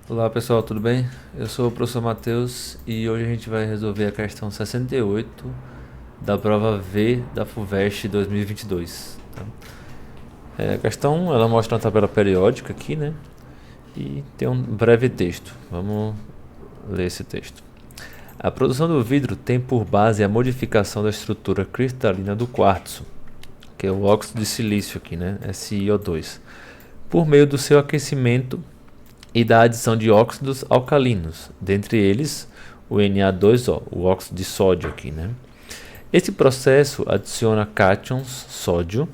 Olá pessoal, tudo bem? Eu sou o professor Matheus e hoje a gente vai resolver a questão 68 da prova V da FUVEST 2022. Tá? A questão ela mostra uma tabela periódica aqui, né? E tem um breve texto. Vamos ler esse texto. A produção do vidro tem por base a modificação da estrutura cristalina do quartzo, que é o óxido de silício aqui, né? SiO2, por meio do seu aquecimento e da adição de óxidos alcalinos, dentre eles o Na2O, o óxido de sódio aqui, né? Esse processo adiciona cátions sódio,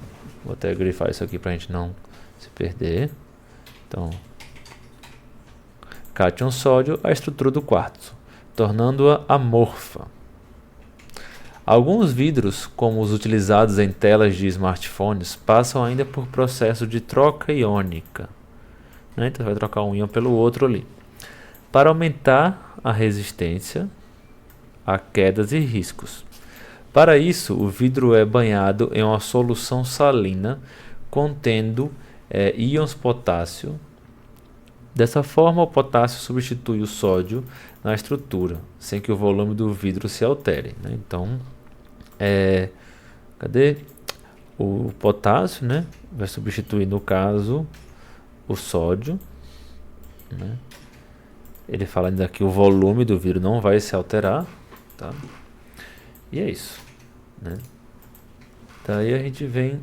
vou até grifar isso aqui para a gente não se perder. Então, cátion sódio à estrutura do quartzo, tornando-a amorfa. Alguns vidros, como os utilizados em telas de smartphones, passam ainda por processo de troca iônica. Então vai trocar um íon pelo outro ali, para aumentar a resistência a quedas e riscos. Para isso, o vidro é banhado em uma solução salina contendo íons potássio. Dessa forma, o potássio substitui o sódio na estrutura, sem que o volume do vidro se altere, né? Então, cadê? O potássio, né, vai substituir, no caso, o sódio, né? Ele fala ainda que o volume do vidro não vai se alterar, tá? E é isso, né? Daí a gente vem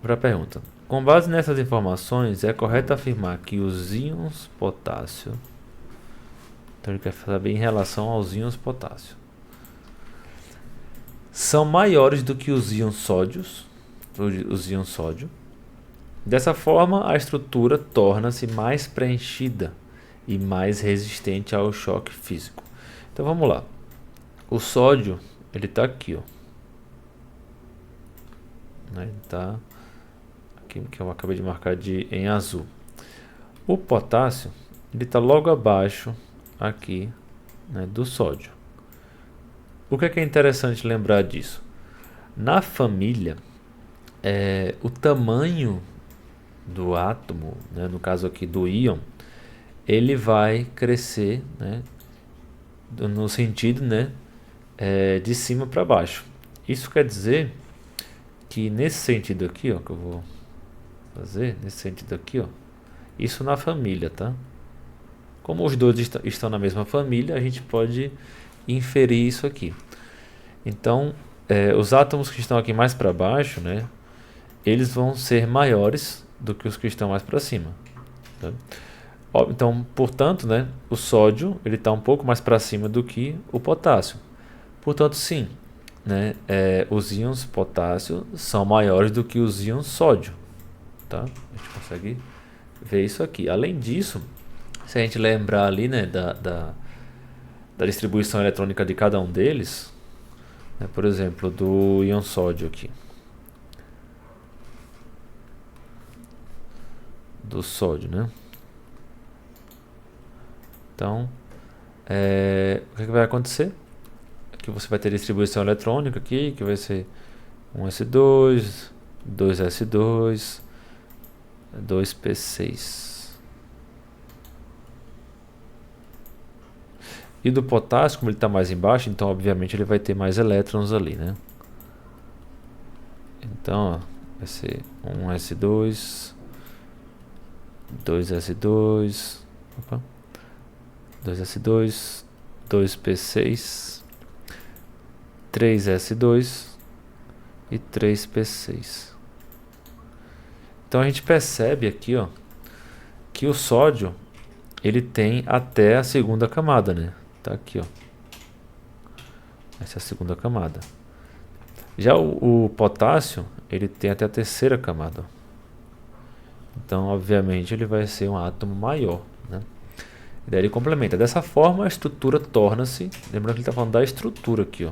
para a pergunta. Com base nessas informações, é correto afirmar que os íons potássio, então ele quer saber em relação aos íons potássio, são maiores do que os íons sódios, os íons sódio. Dessa forma, a estrutura torna-se mais preenchida e mais resistente ao choque físico. Então vamos lá. O sódio, ele está aqui, ó. Ele está aqui, que eu acabei de marcar em azul. O potássio, ele está logo abaixo aqui, né, do sódio. O que é interessante lembrar disso? Na família, o tamanho do átomo, né, no caso aqui do íon, ele vai crescer, né, no sentido, né, de cima para baixo. Isso quer dizer que nesse sentido aqui, ó, que eu vou fazer, nesse sentido aqui, ó, isso na família, tá? Como os dois estão na mesma família, a gente pode inferir isso aqui. Então, os átomos que estão aqui mais para baixo, né, eles vão ser maiores do que os que estão mais para cima, tá? Então, portanto, né, o sódio ele está um pouco mais para cima do que o potássio. Portanto, sim, né, os íons potássio são maiores do que os íons sódio, tá? A gente consegue ver isso aqui. Além disso, se a gente lembrar ali, né, da distribuição eletrônica de cada um deles, né, por exemplo, do íon sódio aqui, do sódio, né? Então, o que vai acontecer? Que você vai ter distribuição eletrônica aqui, que vai ser 1s2, 2s2, 2p6. E do potássio, como ele está mais embaixo, então obviamente ele vai ter mais elétrons ali, né? Então, ó, vai ser 1s2, 2s2, opa, 2s2, 2p6, 3s2 e 3p6. Então a gente percebe aqui, ó, que o sódio ele tem até a segunda camada, né? Tá aqui, ó. Essa é a segunda camada. Já o potássio ele tem até a terceira camada. Então, obviamente, ele vai ser um átomo maior, né? E daí ele complementa. Dessa forma, a estrutura torna-se... Lembrando que ele está falando da estrutura aqui, ó.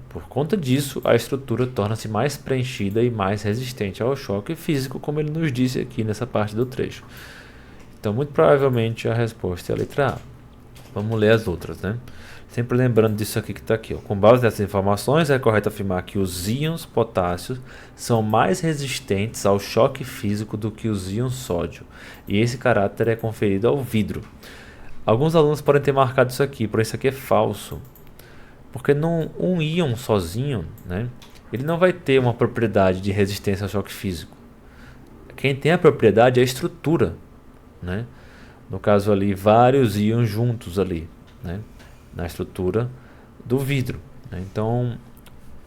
Por conta disso, a estrutura torna-se mais preenchida e mais resistente ao choque físico, como ele nos disse aqui nessa parte do trecho. Então, muito provavelmente, a resposta é a letra A. Vamos ler as outras, né? Sempre lembrando disso aqui que está aqui. Ó. Com base nessas informações, é correto afirmar que os íons potássio são mais resistentes ao choque físico do que os íons sódio, e esse caráter é conferido ao vidro. Alguns alunos podem ter marcado isso aqui, porém isso aqui é falso. Porque um íon sozinho, né, ele não vai ter uma propriedade de resistência ao choque físico. Quem tem a propriedade é a estrutura, né? No caso ali, vários íons juntos ali, né, na estrutura do vidro, né? Então,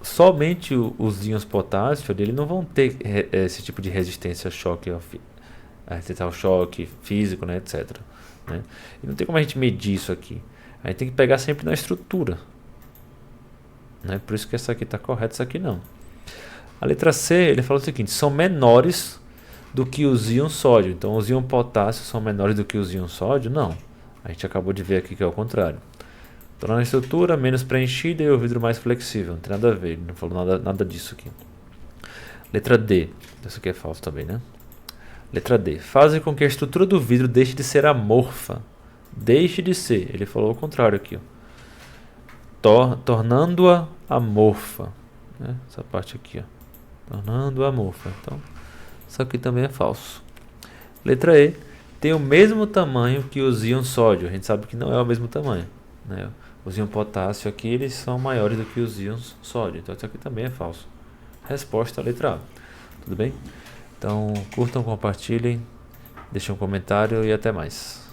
somente os íons potássio ele não vão ter esse tipo de resistência ao choque físico, né, etc. Né? E não tem como a gente medir isso aqui. A gente tem que pegar sempre na estrutura. Né? Por isso que essa aqui está correta, essa aqui não. A letra C, ele fala o seguinte: são menores do que os íons sódio. Então, os íons potássio são menores do que os íons sódio? Não. A gente acabou de ver aqui que é o contrário. Tornando a estrutura menos preenchida e o vidro mais flexível. Não tem nada a ver, ele não falou nada disso aqui. Letra D. Isso aqui é falso também, né? Letra D. Fazem com que a estrutura do vidro deixe de ser amorfa. Deixe de ser. Ele falou o contrário aqui. Tornando-a amorfa. Né? Essa parte aqui. Ó. Tornando-a amorfa. Então, isso aqui também é falso. Letra E. Tem o mesmo tamanho que os íons sódio. A gente sabe que não é o mesmo tamanho. Né? Os íons potássio aqui eles são maiores do que os íons sódio. Então, isso aqui também é falso. Resposta à letra A. Tudo bem? Então, curtam, compartilhem, deixem um comentário e até mais.